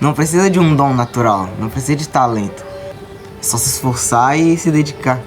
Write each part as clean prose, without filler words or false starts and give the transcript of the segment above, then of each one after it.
Não precisa de um dom natural, não precisa de talento. É só se esforçar e se dedicar.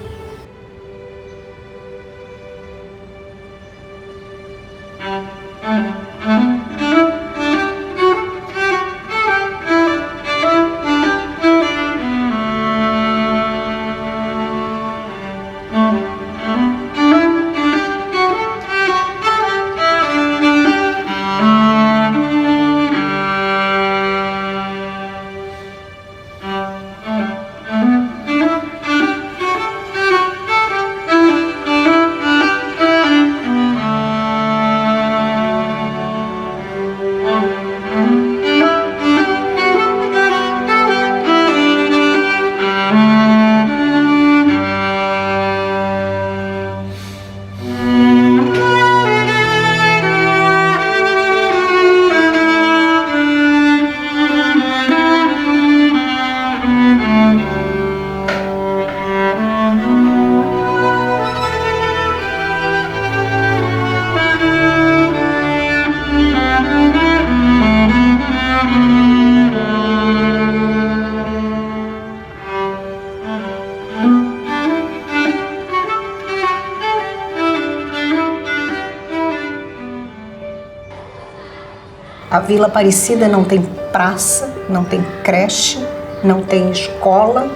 A Vila Aparecida não tem praça, não tem creche, não tem escola,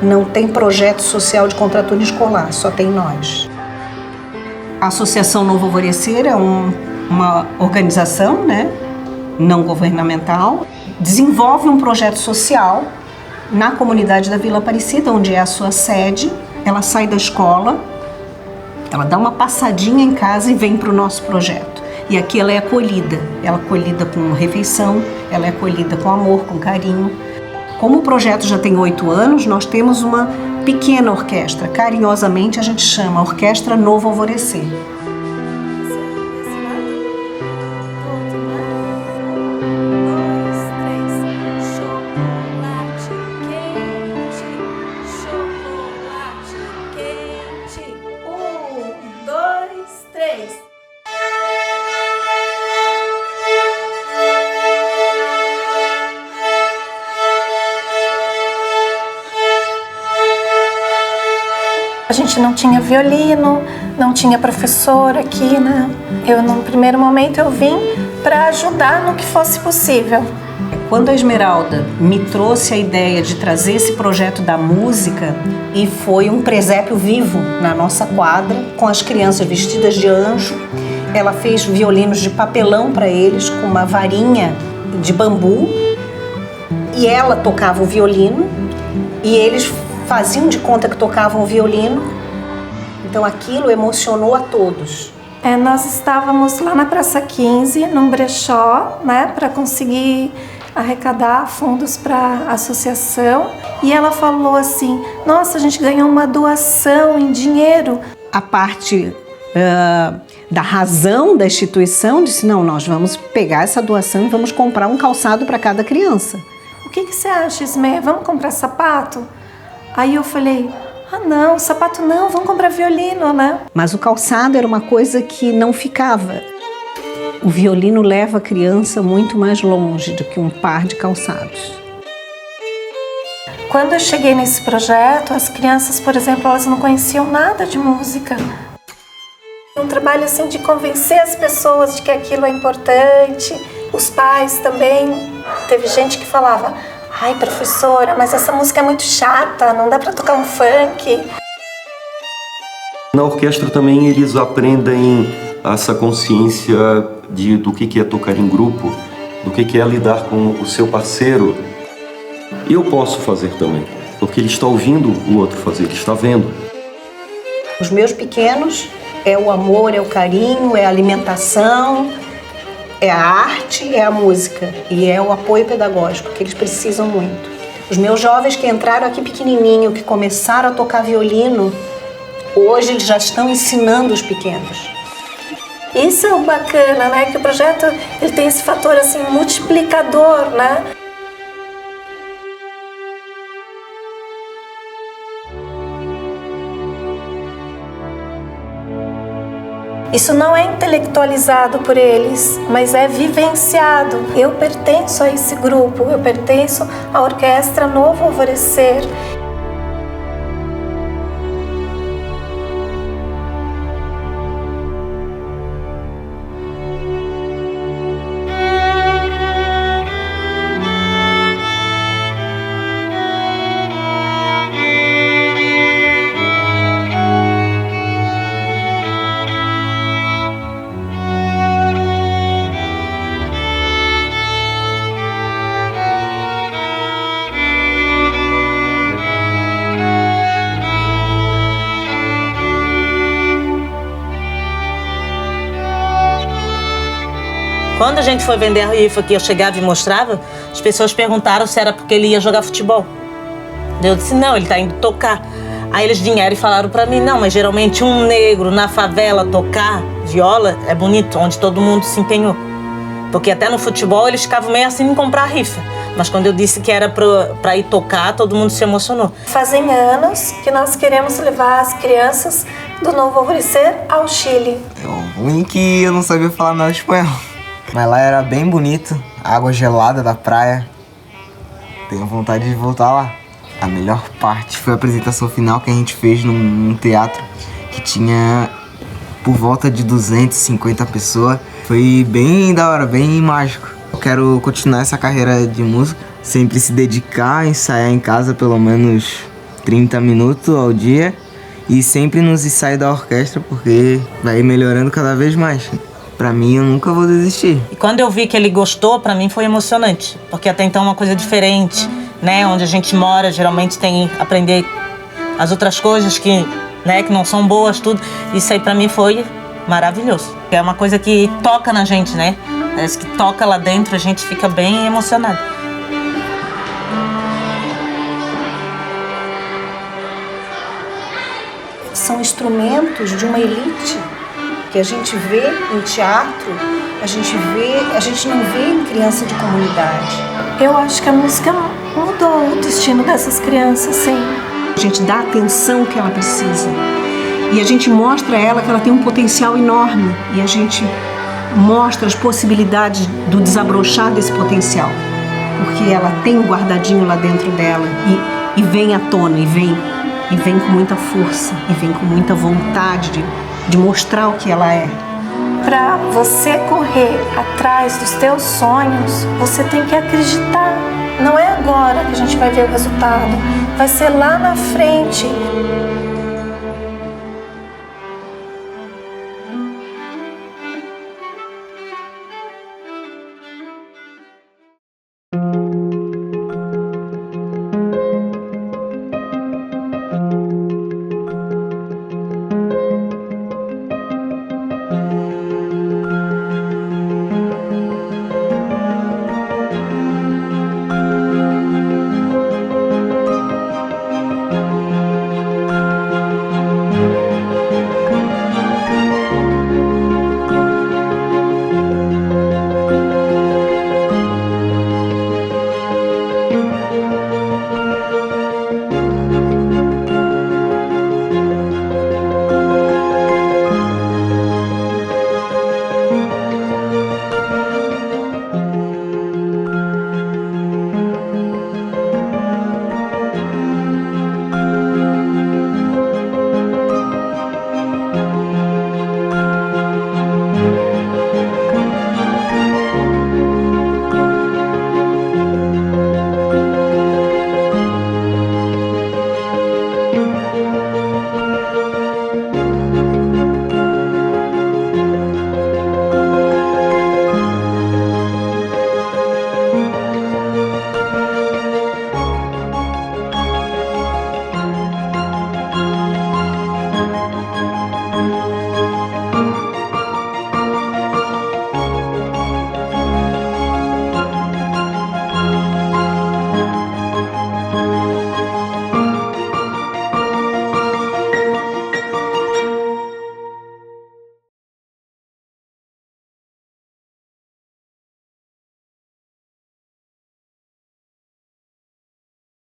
não tem projeto social de contraturno escolar, só tem nós. A Associação Novo Alvorecer é uma organização, né, não governamental, desenvolve um projeto social na comunidade da Vila Aparecida, onde é a sua sede. Ela sai da escola, ela dá uma passadinha em casa e vem para o nosso projeto. E aqui ela é acolhida com refeição, ela é acolhida com amor, com carinho. Como o projeto já tem 8 anos, nós temos uma pequena orquestra, carinhosamente a gente chama Orquestra Novo Alvorecer. A gente não tinha violino, não tinha professor aqui, né? No primeiro momento, eu vim para ajudar no que fosse possível. Quando a Esmeralda me trouxe a ideia de trazer esse projeto da música, e foi um presépio vivo na nossa quadra, com as crianças vestidas de anjo, ela fez violinos de papelão para eles, com uma varinha de bambu, e ela tocava o violino, e eles faziam de conta que tocavam o violino. Então aquilo emocionou a todos. Nós estávamos lá na Praça 15, num brechó, né, para conseguir arrecadar fundos para a associação. E ela falou assim: nossa, a gente ganhou uma doação em dinheiro. A parte da razão da instituição disse: não, nós vamos pegar essa doação e vamos comprar um calçado para cada criança. O que você acha, Ismé? Vamos comprar sapato? Aí eu falei: ah não, sapato não, vamos comprar violino, né? Mas o calçado era uma coisa que não ficava. O violino leva a criança muito mais longe do que um par de calçados. Quando eu cheguei nesse projeto, as crianças, por exemplo, elas não conheciam nada de música. Um trabalho assim de convencer as pessoas de que aquilo é importante. Os pais também. Teve gente que falava: ai, professora, mas essa música é muito chata, não dá para tocar um funk. Na orquestra também eles aprendem essa consciência do que é tocar em grupo, do que é lidar com o seu parceiro. Eu posso fazer também, porque ele está ouvindo o outro fazer, ele está vendo. Os meus pequenos é o amor, é o carinho, é a alimentação, é a arte, é a música e é o apoio pedagógico que eles precisam muito. Os meus jovens que entraram aqui pequenininho, que começaram a tocar violino, hoje eles já estão ensinando os pequenos. Isso é o bacana, né? Que o projeto ele tem esse fator assim multiplicador, né? Isso não é intelectualizado por eles, mas é vivenciado. Eu pertenço a esse grupo, eu pertenço à Orquestra Novo Alvorecer. Quando a gente foi vender a rifa, que eu chegava e mostrava, as pessoas perguntaram se era porque ele ia jogar futebol. Eu disse, não, ele tá indo tocar. Aí eles vieram e falaram pra mim, não, mas geralmente um negro na favela tocar viola é bonito, onde todo mundo se empenhou. Porque até no futebol eles ficavam meio assim em comprar rifa. Mas quando eu disse que era pra ir tocar, todo mundo se emocionou. Fazem anos que nós queremos levar as crianças do Novo Alvorecer ao Chile. O ruim que eu não sabia falar nada de espanhol. Mas lá era bem bonito, água gelada da praia. Tenho vontade de voltar lá. A melhor parte foi a apresentação final que a gente fez num teatro que tinha por volta de 250 pessoas. Foi bem da hora, bem mágico. Eu quero continuar essa carreira de músico, sempre se dedicar, ensaiar em casa pelo menos 30 minutos ao dia e sempre nos ensaios da orquestra, porque vai melhorando cada vez mais. Pra mim, eu nunca vou desistir. E quando eu vi que ele gostou, pra mim foi emocionante. Porque até então é uma coisa diferente, né? Onde a gente mora, geralmente tem que aprender as outras coisas que não são boas, tudo. Isso aí pra mim foi maravilhoso. É uma coisa que toca na gente, né? Parece que toca lá dentro, a gente fica bem emocionado. São instrumentos de uma elite que a gente vê em teatro, a gente não vê em criança de comunidade. Eu acho que a música mudou o destino dessas crianças, sim. A gente dá a atenção que ela precisa e a gente mostra a ela que ela tem um potencial enorme e a gente mostra as possibilidades do desabrochar desse potencial, porque ela tem um guardadinho lá dentro dela e vem à tona, e vem com muita força, e vem com muita vontade de mostrar o que ela é. Para você correr atrás dos teus sonhos, você tem que acreditar. Não é agora que a gente vai ver o resultado, vai ser lá na frente.